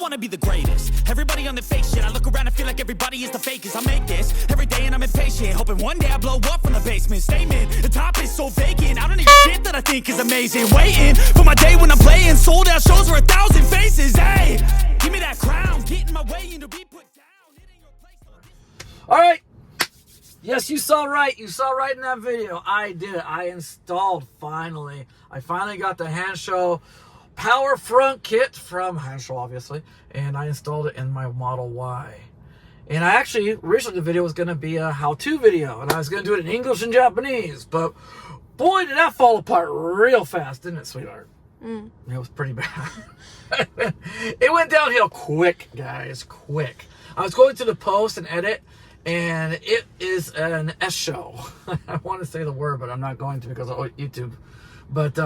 wanna be the greatest. Everybody on the fake shit. I look around and feel like everybody is the fakest. I make this every day and I'm impatient, hoping one day I blow up from the basement. Statement, the top is so vacant. I don't need shit that I think is amazing. Waiting for my day when I'm playing sold out shows for 1,000 faces. Hey, give me that crown, get in my way and to be put down. It ain't your place. All right. Yes, you saw right. You saw right in that video. I did it. I installed finally. I finally got the Hanshow Power Frunk kit from Hanshow, obviously, and I installed it in my Model Y. And I actually, originally the video was going to be a how-to video, and I was going to do it in English and Japanese, but boy, did that fall apart real fast, didn't it, sweetheart? It was pretty bad. It went downhill quick, guys, quick. I was going to the post and edit, and it is an S show. I want to say the word, but I'm not going to because of YouTube. But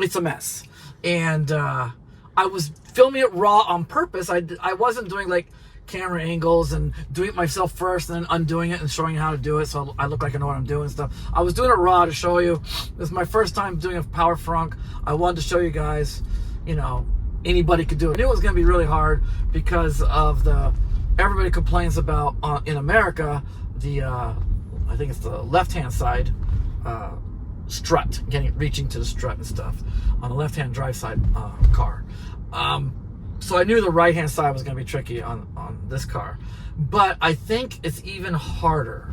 it's a mess. And I was filming it raw on purpose. I wasn't doing like camera angles and doing it myself first and then undoing it and showing you how to do it so I look like I know what I'm doing and stuff. I was doing it raw to show you. This is my first time doing a Power Frunk. I wanted to show you guys, you know, anybody could do it. I knew it was going to be really hard because of everybody complains about in America I think it's the left-hand side strut, reaching to the strut and stuff on the left-hand drive side car. So I knew the right-hand side was going to be tricky on this car, but I think it's even harder.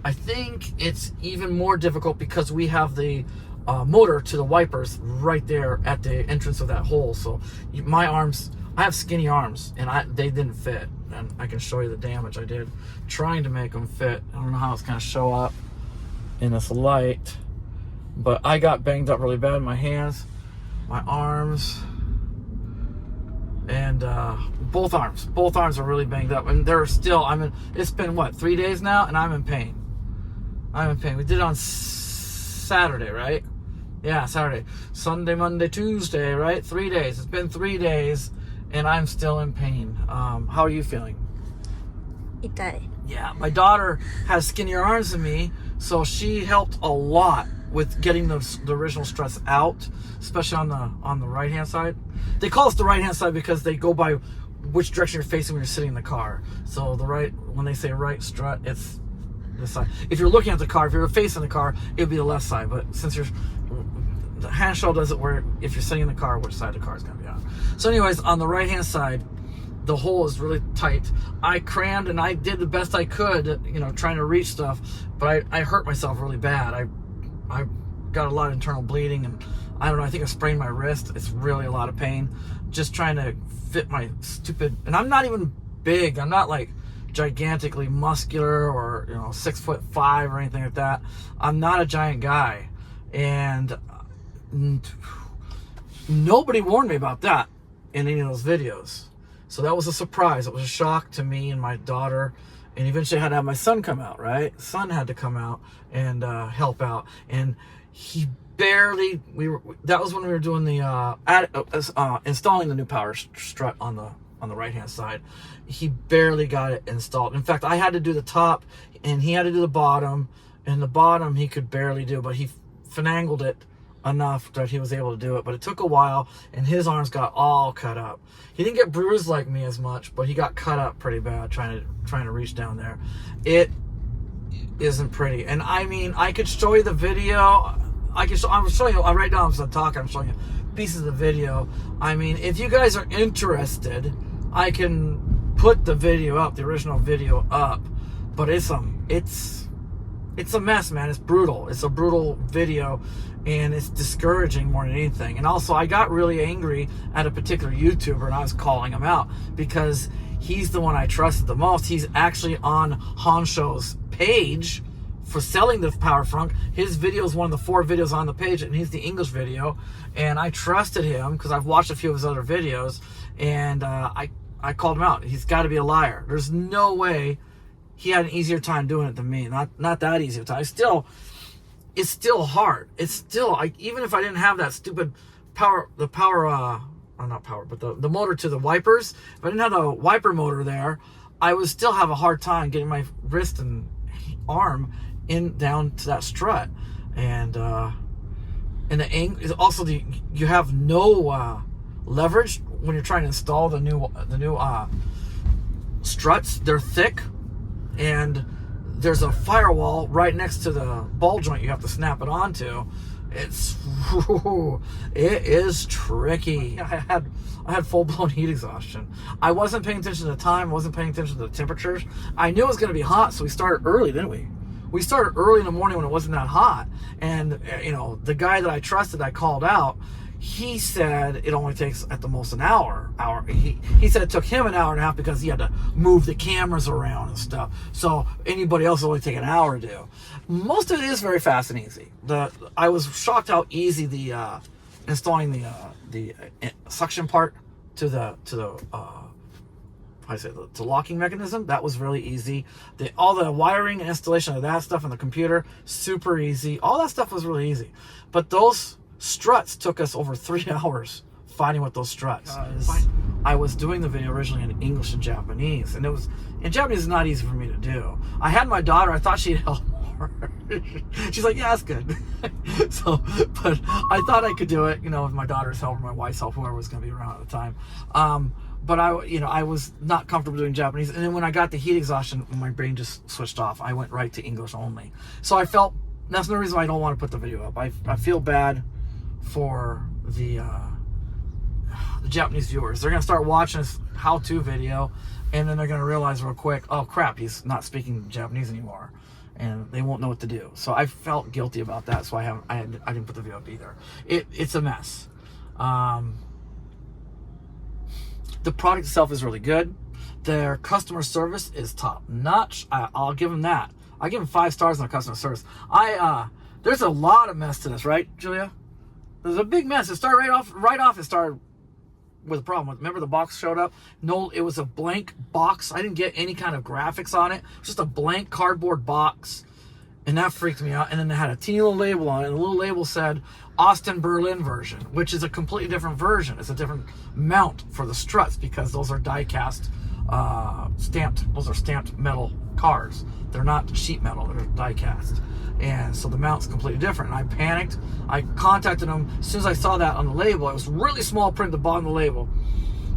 I think it's even more difficult because we have the motor to the wipers right there at the entrance of that hole. So my arms, I have skinny arms, and they didn't fit. And I can show you the damage I did trying to make them fit. I don't know how it's going to show up in this light, but I got banged up really bad in my hands, my arms, and both arms are really banged up. And they're still, it's been what, 3 days now, and I'm in pain. We did it on Saturday, right? Yeah, Saturday, Sunday, Monday, Tuesday, right? 3 days. It's been 3 days, and I'm still in pain. How are you feeling? 痛い. Yeah, my daughter has skinnier arms than me, so she helped a lot with getting the original struts out, especially on the right hand side. They call us the right hand side because they go by which direction you're facing when you're sitting in the car. So when they say right strut, it's this side. If you're looking at the car, if you're facing the car, it would be the left side. But since the Hanshow does it where if you're sitting in the car, which side of the car is going to be on. So anyways, on the right hand side, the hole is really tight. I crammed and I did the best I could, you know, trying to reach stuff, but I hurt myself really bad. I got a lot of internal bleeding, and I don't know, I think I sprained my wrist. It's really a lot of pain just trying to fit my stupid, and I'm not even big. I'm not like gigantically muscular or, you know, 6'5" or anything like that. I'm not a giant guy, and nobody warned me about that in any of those videos. So that was a surprise. It was a shock to me and my daughter, and eventually I had to have my son come out, right? Son had to come out and help out, and he barely, that was when we were doing the installing the new power strut on the right hand side. He barely got it installed. In fact, I had to do the top and he had to do the bottom, and the bottom he could barely do, but he finangled it enough that he was able to do it. But it took a while, and his arms got all cut up. He didn't get bruised like me as much, but he got cut up pretty bad trying to reach down there. It isn't pretty. And I mean, I could show you the video. I'm showing you right now as I'm talking. I'm showing you pieces of the video. I mean, if you guys are interested, I can put the video up, the original video up. But it's a mess, man. It's brutal. It's a brutal video, and it's discouraging more than anything. And also, I got really angry at a particular YouTuber, and I was calling him out because he's the one I trusted the most. He's actually on Hanshow's page for selling the Power Frunk. His video is one of the 4 videos on the page, and he's the English video. And I trusted him because I've watched a few of his other videos, and I called him out. He's got to be a liar. There's no way he had an easier time doing it than me. Not that easy of time. It's still hard. It's still, even if I didn't have that stupid the motor to the wipers, if I didn't have the wiper motor there, I would still have a hard time getting my wrist and arm down to that strut. And the also you have no leverage when you're trying to install the new struts. They're thick, and there's a firewall right next to the ball joint you have to snap it onto. It is tricky. I had full-blown heat exhaustion. I wasn't paying attention to the time, wasn't paying attention to the temperatures. I knew it was going to be hot, so we started early, didn't we? We started early in the morning when it wasn't that hot. And, you know, the guy that I trusted, I called out, he said it only takes at the most an hour. He said it took him an hour and a half because he had to move the cameras around and stuff. So anybody else will only take an hour to do. Most of it is very fast and easy. I was shocked how easy the installing the suction part to the locking mechanism, that was really easy. All the wiring and installation of that stuff on the computer, super easy. All that stuff was really easy. But those struts took us over 3 hours finding what those struts. I was doing the video originally in English and Japanese, and in Japanese is not easy for me to do. I had my daughter, I thought she'd help more. She's like, yeah, that's good. But I thought I could do it, you know, with my daughter's help or my wife's help, whoever was going to be around at the time. But I was not comfortable doing Japanese. And then when I got the heat exhaustion, my brain just switched off. I went right to English only. So I felt, that's the reason why I don't want to put the video up. I feel bad for the Japanese viewers. They're going to start watching this how-to video, and then they're going to realize real quick, oh crap, he's not speaking Japanese anymore, and they won't know what to do. So I felt guilty about that, so I didn't put the video up either. It's a mess. The product itself is really good. Their customer service is top notch. I'll give them that. I give them 5 stars on customer service. There's a lot of mess to this, right, Julia? There's a big mess. It started right off. It started with a problem. Remember the box showed up? No, it was a blank box. I didn't get any kind of graphics on it. It was just a blank cardboard box, and that freaked me out. And then they had a teeny little label on it, and the little label said Austin Berlin version, which is a completely different version. It's a different mount for the struts because those are die-cast, stamped. Those are stamped metal cars. They're not sheet metal. They're die-cast. And so the mount's completely different. And I panicked. I contacted them as soon as I saw that on the label. It was really small print at the bottom of the label.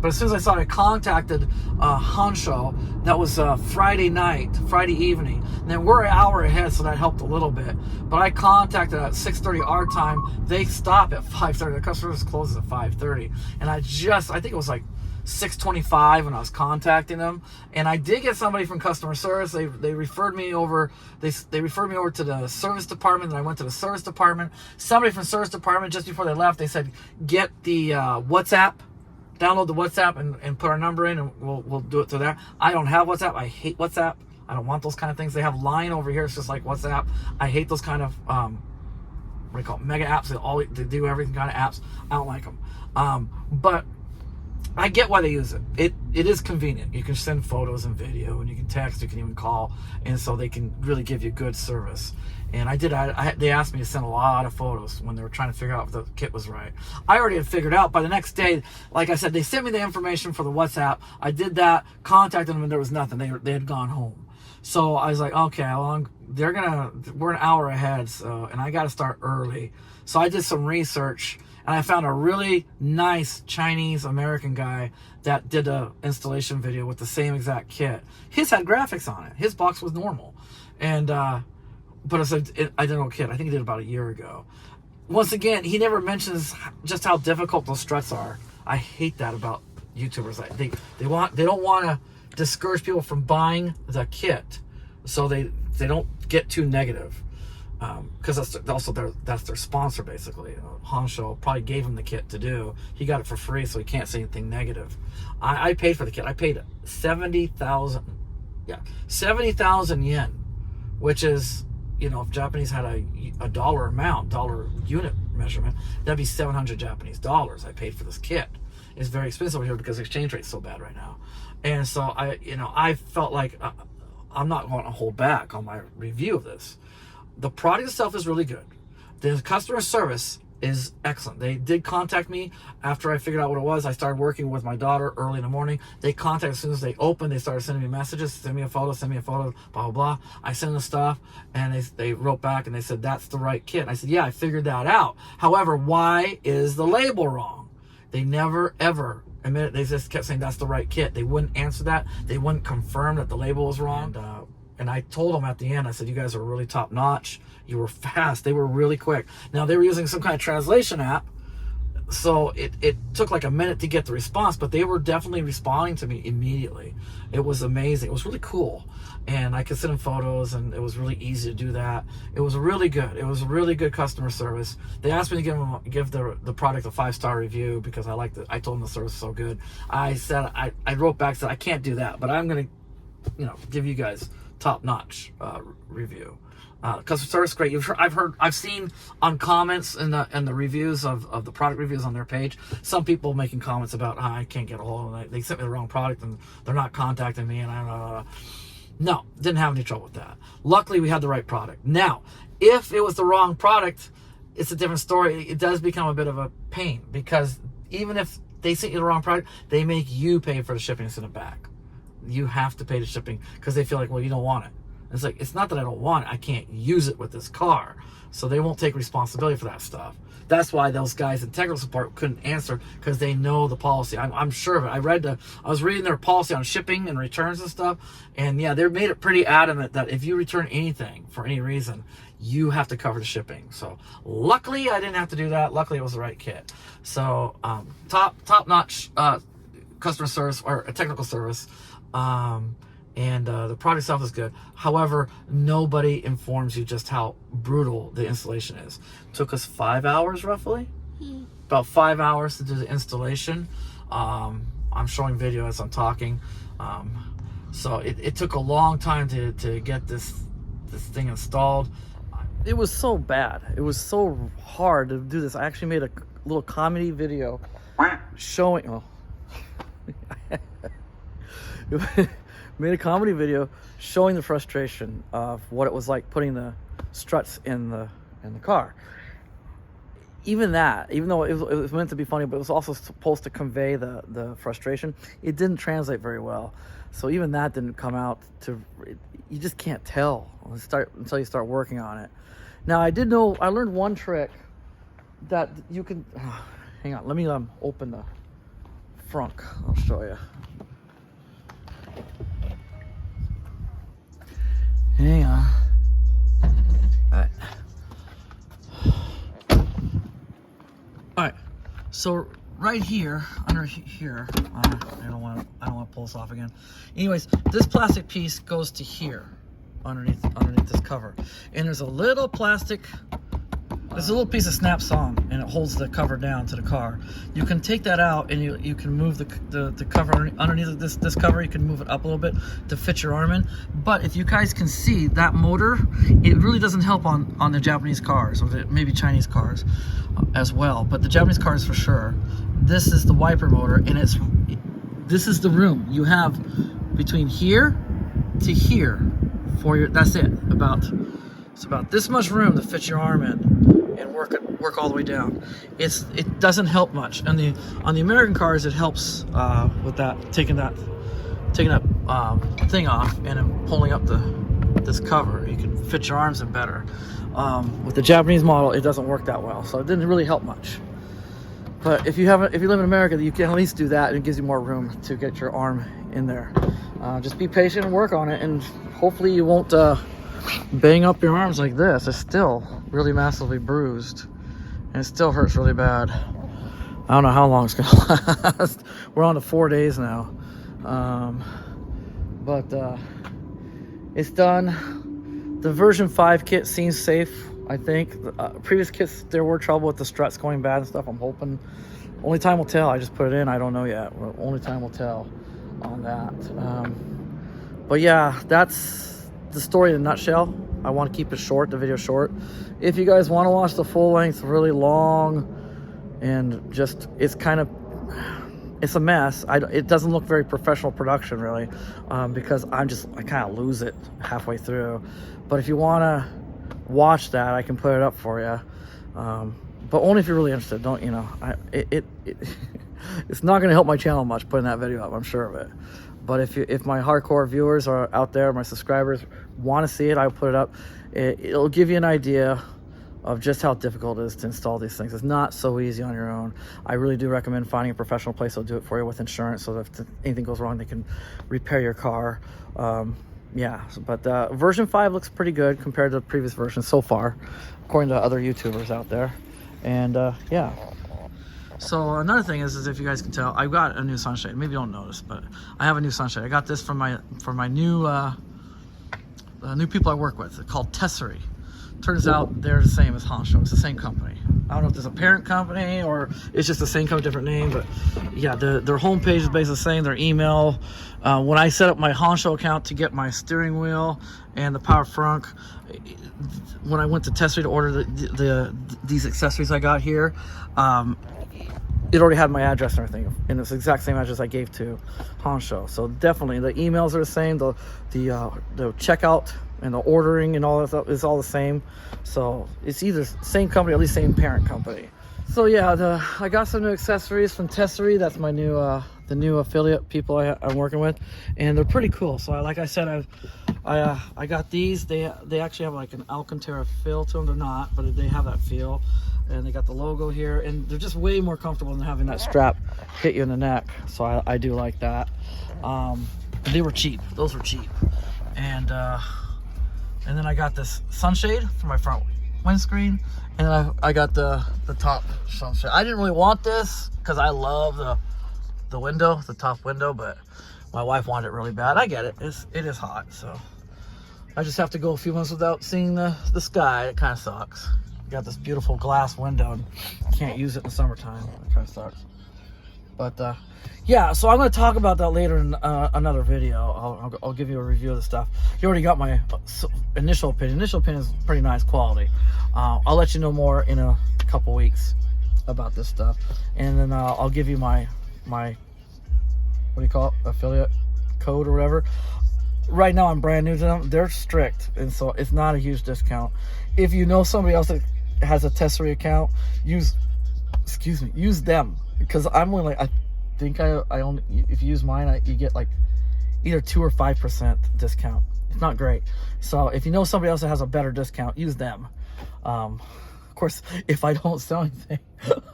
But as soon as I saw it, I contacted Hanshow. That was Friday evening. And then we're an hour ahead, so that helped a little bit. But I contacted at 6:30 our time. They stop at 5:30. The customer service closes at 5:30. And I think it was like 6:25 when I was contacting them, and I did get somebody from customer service. They referred me over. They referred me over to the service department, and I went to the service department. Somebody from service department, just before they left, they said, get the WhatsApp, download the WhatsApp and put our number in, and we'll do it to there. I don't have WhatsApp. I hate WhatsApp. I don't want those kind of things. They have Line over here. It's just like WhatsApp. I hate those kind of what do you call it? Mega apps. They do everything kind of apps. I don't like them. But I get why they use it. It is convenient. You can send photos and video, and you can text, you can even call, and so they can really give you good service. And they asked me to send a lot of photos when they were trying to figure out if the kit was right. I already had figured out by the next day. Like I said, they sent me the information for the WhatsApp. I did that, contacted them, and there was nothing. They had gone home. So I was like, okay, well, we're an hour ahead, and I got to start early. So I did some research, and I found a really nice Chinese American guy that did a installation video with the same exact kit. His had graphics on it. His box was normal. And but it's an identical kit. I think he did about a year ago. Once again, he never mentions just how difficult those struts are. I hate that about YouTubers. They don't want to discourage people from buying the kit, so they don't get too negative. Because that's their sponsor, basically. Hanshow probably gave him the kit to do. He got it for free, so he can't say anything negative. I paid for the kit. I paid 70,000 yen, which is, if Japanese had a dollar unit measurement, that'd be 700 Japanese dollars. I paid for this kit. It's very expensive here because the exchange rate's so bad right now. And so I felt like I'm not going to hold back on my review of this. The product itself is really good. The customer service is excellent. They did contact me after I figured out what it was. I started working with my daughter early in the morning. They contacted as soon as they opened. They started sending me messages, send me a photo, blah, blah, blah. I sent them stuff, and they wrote back, and they said, that's the right kit. And I said, yeah, I figured that out. However, why is the label wrong? They never ever admitted. They just kept saying that's the right kit. They wouldn't answer that. They wouldn't confirm that the label was wrong. And I told them at the end, I said, you guys are really top notch. You were fast. They were really quick. Now they were using some kind of translation app, so it took like a minute to get the response, but they were definitely responding to me immediately. It was amazing. It was really cool. And I could send them photos, and it was really easy to do that. It was really good. It was really good customer service. They asked me to give the product a 5-star review because I liked it. I told them the service was so good. I said, I wrote back, said, I can't do that, but I'm going to, give you guys top-notch review. Customer service great. I've seen on comments and the reviews of the product reviews on their page, some people making comments about how I can't get a hold of them. They sent me the wrong product and they're not contacting me, and no, didn't have any trouble with that. Luckily, we had the right product. Now, if it was the wrong product, it's a different story. It does become a bit of a pain, because even if they sent you the wrong product, they make you pay for the shipping and send it back. You have to pay the shipping because they feel like, well, you don't want it. It's like, it's not that I don't want it, I can't use it with this car. So they won't take responsibility for that stuff. That's why those guys in technical support couldn't answer, because they know the policy. I'm sure of it. I was reading their policy on shipping and returns and stuff, and yeah, they made it pretty adamant that if you return anything for any reason, you have to cover the shipping. So luckily I didn't have to do that. Luckily it was the right kit. So top-notch customer service, or technical service. And the product itself is good. However, nobody informs you just how brutal the installation is. It took us 5 hours roughly. About 5 hours to do the installation. I'm showing video as I'm talking. So it took a long time to get this thing installed. It was so bad. It was so hard to do this. I actually made a little comedy video showing... Oh. Made a comedy video showing the frustration of what it was like putting the struts in the car. Even though it was meant to be funny, but it was also supposed to convey the frustration, it didn't translate very well. So even that didn't come out to, you just can't tell until you start working on it. Now I learned one trick that you can, hang on, let me open the frunk, I'll show you. Hang on. Alright. So right here, under here, I don't want to pull this off again. Anyways, this plastic piece goes to here, underneath this cover, and there's a little piece of snaps on, and it holds the cover down to the car. You can take that out, and you can move the cover underneath this cover. You can move it up a little bit to fit your arm in. But if you guys can see, that motor, it really doesn't help on the Japanese cars, or maybe Chinese cars as well, but the Japanese cars for sure. This is the wiper motor, and this is the room you have between here to here for your, that's it, it's about this much room to fit your arm in and work all the way down. It doesn't help much. On the American cars, it helps with that, taking that thing off and then pulling up this cover. You can fit your arms in better. With the Japanese model, it doesn't work that well, so it didn't really help much. But if you live in America, you can at least do that, and it gives you more room to get your arm in there. Just be patient and work on it, and hopefully you won't bang up your arms like this. It's still really massively bruised, and it still hurts really bad. I don't know how long it's gonna last. We're on to 4 days now, but it's done. The version 5 kit seems safe, I think. Previous kits, there were trouble with the struts going bad and stuff. I'm hoping, only time will tell. I just put it in, I don't know yet. Only time will tell on that. But yeah, that's the story in a nutshell. I want to keep it short, the video short. If you guys want to watch the full length, really long, and just, it's a mess. It doesn't look very professional production, really, because I kind of lose it halfway through. But if you want to watch that, I can put it up for you. But only if you're really interested. Don't, it's not going to help my channel much putting that video up, I'm sure of it. But if my hardcore viewers are out there, my subscribers want to see it, I'll put it up. It'll give you an idea of just how difficult it is to install these things. It's not so easy on your own. I really do recommend finding a professional place that'll do it for you with insurance, so that if anything goes wrong, they can repair your car. Yeah, but version 5 looks pretty good compared to the previous version so far, according to other YouTubers out there. And yeah. So another thing is if you guys can tell, I've got a new sunshade. Maybe you don't notice, but I have a new sunshade. I got this from my new people I work with. It's called Tesery. Turns out they're the same as Hanshow. It's the same company. I don't know if there's a parent company or it's just the same company, different name, but yeah, their homepage is basically the same. Their email. When I set up my Hanshow account to get my steering wheel and the power Frunk, when I went to Tesery to order these accessories I got here, it already had my address and everything, and it's the exact same address I gave to Hanshow. So definitely the emails are the same, the checkout and the ordering and all that stuff is all the same. So it's either same company, at least same parent company. So yeah, I got some new accessories from Tesery. That's my new the new affiliate people I'm working with, and they're pretty cool. So like I said, I got these. They actually have like an Alcantara feel to them. They're not, but they have that feel. And they got the logo here, and they're just way more comfortable than having that strap hit you in the neck. So I do like that. They were cheap. Those were cheap. And then I got this sunshade for my front windscreen, and I got the top sunshade. I didn't really want this because I love the window, the top window, but my wife wanted it really bad. I get it. It is hot, so I just have to go a few months without seeing the sky. It kind of sucks. Got this beautiful glass window and can't use it in the summertime. It kind of sucks. But yeah, so I'm going to talk about that later in another video. I'll give you a review of the stuff. You already got my initial opinion. Initial opinion is pretty nice quality. I'll let you know more in a couple weeks about this stuff, and then I'll give you my what do you call it, affiliate code or whatever. Right now I'm brand new to them. They're strict, and so it's not a huge discount. If you know somebody else that has a Tesery account, use them, because I'm only like, I think I only, if you use mine, you get like either 2 or 5% discount. It's not great. So if you know somebody else that has a better discount, use them. Of course, if I don't sell anything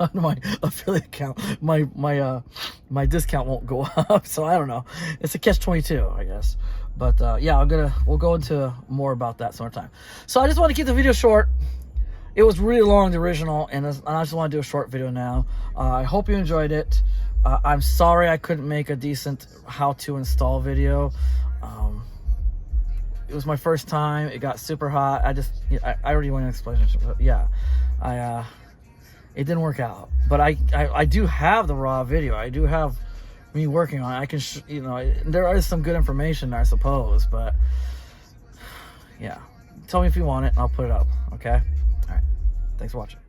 on my affiliate account, my discount won't go up. So I don't know. It's a catch-22, I guess. But yeah, we'll go into more about that some other time. So I just want to keep the video short. It was really long, the original, and I just want to do a short video now. I hope you enjoyed it. I'm sorry I couldn't make a decent how to install video. It was my first time. It got super hot. I already went into explanation, but yeah, it didn't work out. But I do have the raw video. I do have me working on it. I can, there is some good information there, I suppose. But yeah, tell me if you want it, and I'll put it up. Okay. All right. Thanks for watching.